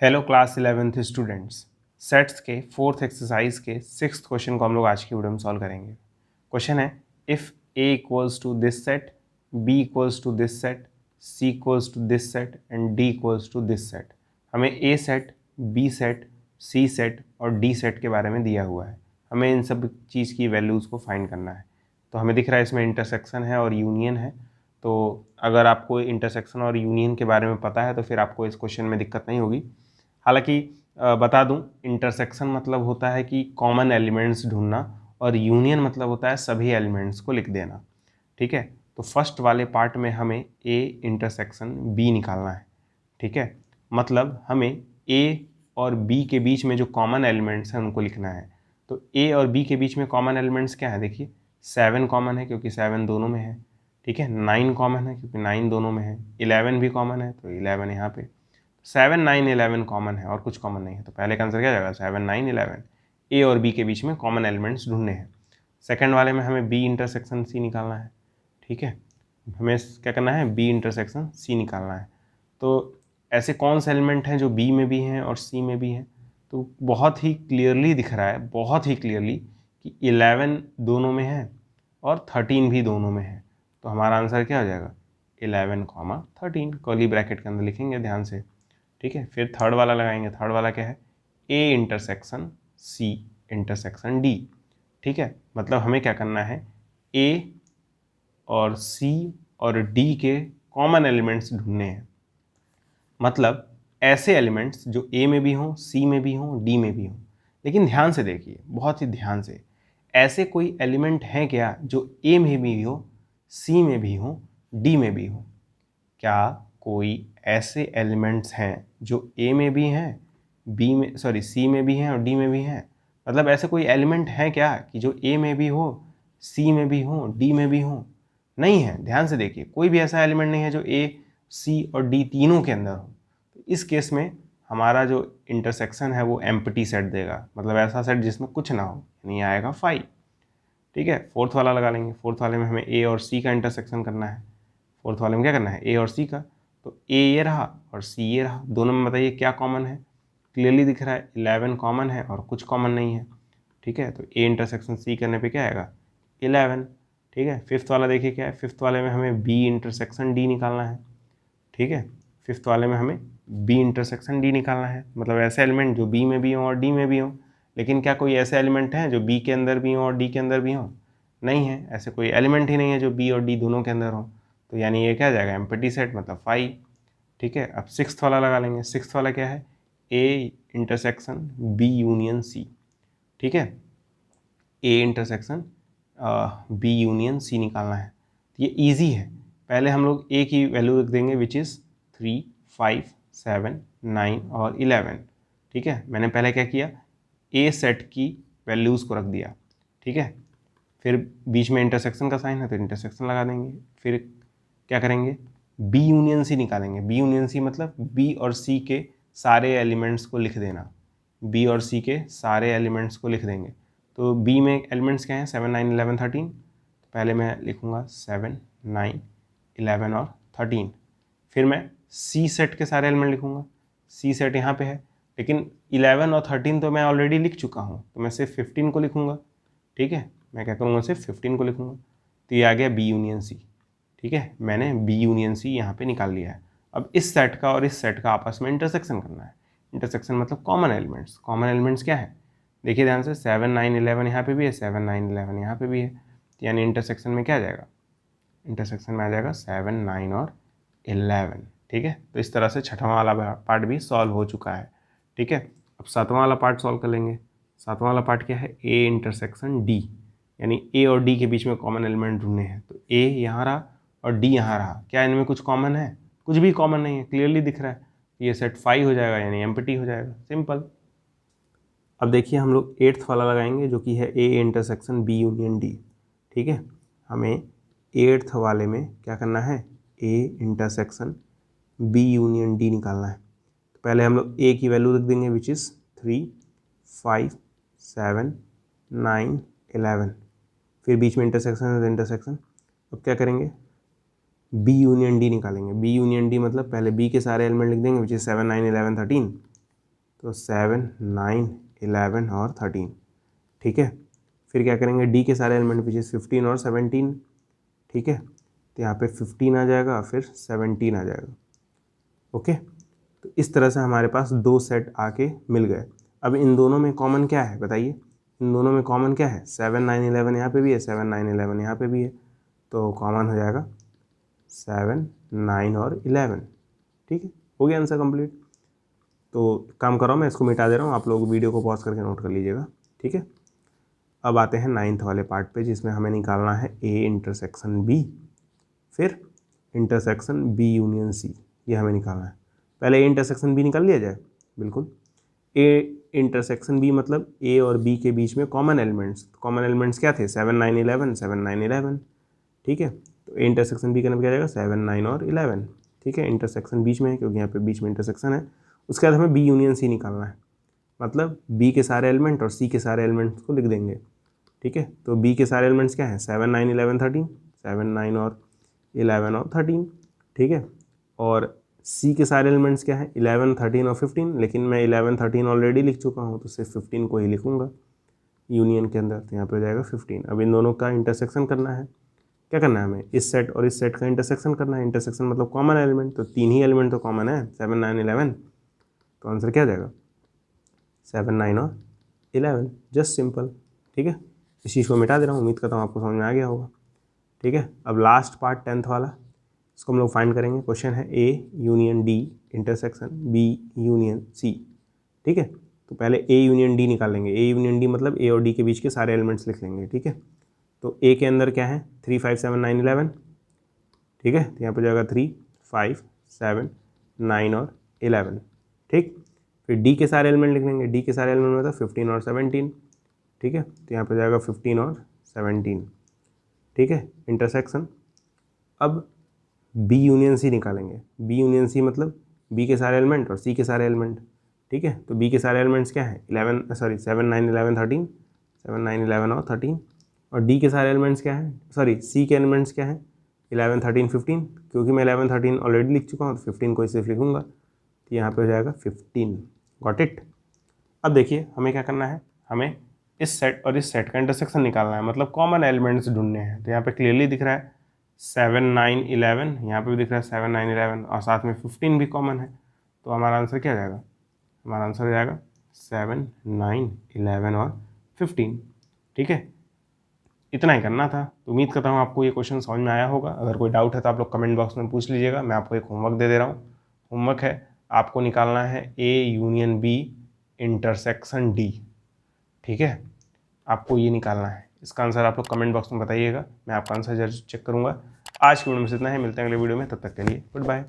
Hello class 11th students. Sets के fourth exercise के sixth question को हम लोग आज की वीडियो में सॉल्व करेंगे। क्वेश्चन है, if A equals to this set, B equals to this set, C equals to this set and D equals to this set. हमें A set, B set, C set और D set के बारे में दिया हुआ है। हमें इन सब चीज़ की वैल्यूज़ को फाइंड करना है। तो हमें दिख रहा है इसमें इंटरसेक्शन है और यूनियन है। तो अगर आपको इंटरसेक्शन और यूनियन के बारे में पता है तो फिर आपको इस क्वेश्चन में दिक्कत नहीं होगी। हालांकि बता दूं, इंटरसेक्शन मतलब होता है कि कॉमन एलिमेंट्स ढूंढना और यूनियन मतलब होता है सभी एलिमेंट्स को लिख देना। ठीक है, तो फर्स्ट वाले पार्ट में हमें ए इंटरसेक्शन बी निकालना है। ठीक है, मतलब हमें ए और बी के बीच में जो कॉमन एलिमेंट्स हैं उनको लिखना है। तो ए और बी के बीच में कॉमन एलिमेंट्स क्या है? देखिए, 7 कॉमन है क्योंकि 7 दोनों में है। ठीक है, 9 कॉमन है क्योंकि 9 दोनों में है। 11 भी कॉमन है तो 11 यहाँ पे। 7, 9, 11 कॉमन है और कुछ कॉमन नहीं है। तो पहले का आंसर क्या जाएगा? 7, 9, 11। ए और बी के बीच में कॉमन एलिमेंट्स ढूंढने हैं। सेकंड वाले में हमें बी इंटरसेक्शन सी निकालना है। ठीक है, हमें क्या करना है? बी इंटरसेक्शन सी निकालना है। तो ऐसे कौन से एलिमेंट हैं जो बी में भी हैं और सी में भी हैं? तो बहुत ही क्लियरली दिख रहा है, बहुत ही क्लियरली, कि 11 दोनों में है और 13 भी दोनों में है। तो हमारा आंसर क्या हो जाएगा? 11, 13 कर्ली ब्रैकेट के अंदर लिखेंगे ध्यान से। ठीक है, फिर थर्ड वाला लगाएंगे। थर्ड वाला क्या है? A intersection C intersection D. ठीक है, मतलब हमें क्या करना है? ए और सी और डी के कॉमन एलिमेंट्स ढूंढने हैं। मतलब ऐसे एलिमेंट्स जो ए में भी हों, सी में भी हों, डी में भी हों। लेकिन ध्यान से देखिए, बहुत ही ध्यान से, ऐसे कोई एलिमेंट हैं क्या जो ए में भी हो, सी में भी हो, डी में भी हो? क्या कोई ऐसे एलिमेंट्स हैं जो ए में भी हैं, बी में सॉरी सी में भी हैं और डी में भी हैं? मतलब ऐसे कोई एलिमेंट हैं क्या कि जो ए में भी हो, सी में भी हो, डी में भी हो? नहीं है। ध्यान से देखिए, कोई भी ऐसा एलिमेंट नहीं है जो ए, सी और डी तीनों के अंदर हो। तो इस केस में हमारा जो इंटरसेक्शन है वो एम्प्टी सेट देगा, मतलब ऐसा सेट जिसमें कुछ ना हो, यानी आएगा 5। ठीक है, फोर्थ वाला लगा लेंगे। फोर्थ वाले में हमें ए और सी का इंटरसेक्शन करना है। फोर्थ वाले में क्या करना है? ए और सी का। तो ए ये रहा और सी ये रहा, दोनों में बताइए क्या कॉमन है? क्लियरली दिख रहा है 11 कॉमन है और कुछ कॉमन नहीं है। ठीक है, तो ए इंटरसेक्शन सी करने पे क्या आएगा? 11। ठीक है, फिफ्थ वाला देखिए क्या है? फिफ्थ वाले में हमें बी इंटरसेक्शन डी निकालना है। ठीक है, फिफ्थ वाले में हमें बी इंटरसेक्शन डी निकालना है। मतलब ऐसे एलिमेंट जो बी में भी हों और डी में भी हों। लेकिन क्या कोई ऐसे एलिमेंट हैं जो बी के अंदर भी हों और डी के अंदर भी हों? नहीं है, ऐसे कोई एलिमेंट ही नहीं है जो बी और डी दोनों के अंदर हो। तो यानी ये क्या जाएगा? एम्प्टी सेट, मतलब 5। ठीक है, अब सिक्स्थ वाला लगा लेंगे। सिक्स्थ वाला क्या है? A intersection B union C. ठीक है, A intersection B union C निकालना है। तो ये ईजी है। पहले हम लोग ए की वैल्यू रख देंगे विच इज़ 3, 5, 7, 9 और 11। ठीक है, मैंने पहले क्या किया? ए सेट की वैल्यूज़ को रख दिया। ठीक है, फिर बीच में इंटरसेक्शन का साइन है तो इंटरसेक्शन लगा देंगे। फिर क्या करेंगे? बी यूनियन सी निकालेंगे। बी यूनियन सी मतलब बी और सी के सारे एलिमेंट्स को लिख देना। बी और सी के सारे एलिमेंट्स को लिख देंगे। तो बी में एलिमेंट्स क्या हैं? 7, 9, 11, 13। तो पहले मैं लिखूँगा 7, 9, 11 और 13। फिर मैं सी सेट के सारे एलिमेंट लिखूँगा। सी सेट यहाँ पे है, लेकिन 11 और 13 तो मैं ऑलरेडी लिख चुका हूँ, तो मैं सिर्फ 15 को लिखूँगा। ठीक है, मैं क्या करूँगा? सिर्फ 15 को लिखूँगा। तो ये आ गया बी यूनियन सी। ठीक है, मैंने बी यूनियन सी यहाँ पे निकाल लिया है। अब इस सेट का और इस सेट का आपस में इंटरसेक्शन करना है। इंटरसेक्शन मतलब कॉमन एलिमेंट्स। कॉमन एलिमेंट्स क्या है? देखिए ध्यान से, 7, 9, 11 यहाँ पे भी है, 7, 9, 11 यहाँ पे भी है। तो यानी इंटरसेक्शन में क्या आ जाएगा? इंटरसेक्शन में आ जाएगा 7, 9 और 11। ठीक है, तो इस तरह से छठवां वाला पार्ट भी सॉल्व हो चुका है। ठीक है, अब सातवां वाला पार्ट सॉल्व कर लेंगे। सातवां वाला पार्ट क्या है? ए इंटरसेक्शन डी, यानी ए और डी के बीच में कॉमन एलिमेंट ढूंढने हैं। तो ए यहाँ रहा और डी यहाँ रहा। क्या इनमें कुछ कॉमन है? कुछ भी कॉमन नहीं है, क्लियरली दिख रहा है। ये सेट 5 हो जाएगा, यानी एम्प्टी हो जाएगा। सिंपल। अब देखिए, हम लोग एट्थ वाला लगाएंगे जो कि है A intersection B union D. ठीक है, हमें एट्थ वाले में क्या करना है? A intersection B union D निकालना है। तो पहले हम लोग ए की वैल्यू रख देंगे विच इज़ 3, 5, 7, 9, 11। फिर बीच में इंटरसेक्शन है तो इंटरसेक्शन। अब क्या करेंगे? बी यूनियन डी निकालेंगे। बी यूनियन डी मतलब पहले बी के सारे एलिमेंट लिख देंगे विच इज़ 7, 9, 11, 13। तो 7, 9, 11 और 13, ठीक है। फिर क्या करेंगे, डी के सारे एलिमेंट विच इज़ 15 और 17, ठीक है। तो यहाँ पे 15 आ जाएगा, फिर 17 आ जाएगा, ओके। तो इस तरह से हमारे पास 2 सेट आके मिल गए। अब इन दोनों में कॉमन क्या है बताइए, इन दोनों में कॉमन क्या है, 7, 9, 11 यहाँ पे भी है, 7, 9, 11 यहाँ पे भी है, तो कॉमन हो जाएगा 7, 9 और 11, ठीक है। हो गया आंसर कंप्लीट। तो काम कर रहा हूँ मैं, इसको मिटा दे रहा हूँ, आप लोग वीडियो को पॉज करके नोट कर लीजिएगा, ठीक है। अब आते हैं 9th वाले पार्ट पे, जिसमें हमें निकालना है A इंटरसेक्शन B, फिर इंटरसेक्शन B यूनियन C, ये हमें निकालना है। पहले A इंटरसेक्शन B निकाल लिया जाए, बिल्कुल। A इंटरसेक्शन B मतलब A और B के बीच में कॉमन एलिमेंट्स क्या थे, 7, 9, 11, 7, 9, 11, ठीक है। तो A इंटरसेक्शन B का नाम क्या जाएगा, 7, 9 और 11, ठीक है। इंटरसेक्शन बीच में है क्योंकि यहाँ पे बीच में इंटरसेक्शन है। उसके बाद हमें B यूनियन C निकालना है, मतलब B के सारे एलिमेंट और C के सारे एलिमेंट्स को लिख देंगे, ठीक है। तो B के सारे एलिमेंट्स क्या हैं, 7, 9, 11, 13, 7, 9 और 11 और 13, ठीक है। और C के सारे एलिमेंट्स क्या हैं, 11, 13 और 15, लेकिन मैं 11, 13 ऑलरेडी लिख चुका हूँ, तो सिर्फ 15 को ही लिखूँगा यूनियन के अंदर, तो यहाँ पे हो जाएगा 15। अब इन दोनों का इंटरसेक्शन करना है, क्या करना है हमें, इस सेट और इस सेट का इंटरसेक्शन करना है। इंटरसेक्शन मतलब कॉमन एलिमेंट, तो 3 ही एलिमेंट तो कॉमन है, 7, 9, 11, तो आंसर क्या आ जाएगा, 7, 9 और 11, जस्ट सिंपल, ठीक है। इस चीज़ को मिटा दे रहा हूँ, उम्मीद करता हूँ आपको समझ में आ गया होगा, ठीक है। अब लास्ट पार्ट 10th वाला, इसको हम लोग फाइंड करेंगे। क्वेश्चन है A union D intersection B union C, ठीक है। तो पहले A यूनियन D निकालेंगे। A यूनियन D मतलब A और D के बीच के सारे एलिमेंट्स लिख लेंगे, ठीक है। तो A के अंदर क्या है, 3, 5, 7, 9, 11, ठीक है। तो यहाँ पर जाएगा 3, 5, 7, 9 और 11, ठीक। फिर D के सारे एलिमेंट लिख लेंगे। D के सारे एलिमेंट मतलब 15 और 17, ठीक है। तो यहाँ पे जाएगा 15 और 17, ठीक है, इंटरसेक्शन। अब B यूनियन C निकालेंगे। B यूनियन C मतलब B के सारे एलिमेंट और C के सारे एलिमेंट, ठीक है। तो B के सारे एलिमेंट्स क्या है, 7, 9, 11, 13, 7, 9, 11 और 13। और D के सारे एलिमेंट्स क्या है, C के एलिमेंट्स क्या है, 11, 13, 15, क्योंकि मैं 11, 13 ऑलरेडी लिख चुका हूँ, तो 15 को सिर्फ लिखूँगा, तो यहाँ पे हो जाएगा 15, गॉट इट। अब देखिए हमें क्या करना है, हमें इस सेट और इस सेट का इंटरसेक्शन निकालना है, मतलब कॉमन एलिमेंट्स ढूंढने हैं। तो यहाँ पे क्लियरली दिख रहा है 7, 9, 11, यहाँ पे भी दिख रहा है 7, 9, 11, और साथ में 15 भी कॉमन है। तो हमारा आंसर क्या हो जाएगा, हमारा आंसर हो जाएगा 7, 9, 11 और 15, ठीक है। इतना ही करना था। तो उम्मीद करता हूँ आपको ये क्वेश्चन समझ में आया होगा। अगर कोई डाउट है तो आप लोग कमेंट बॉक्स में पूछ लीजिएगा। मैं आपको एक होमवर्क दे दे रहा हूँ। होमवर्क है, आपको निकालना है A union B intersection D, ठीक है। आपको ये निकालना है। इसका आंसर आप लोग कमेंट बॉक्स में बताइएगा, मैं आपका आंसर जरूर चेक करूँगा। आज की वीडियो में इतना ही, मिलते हैं अगले वीडियो में, तब तक के लिए गुड बाय।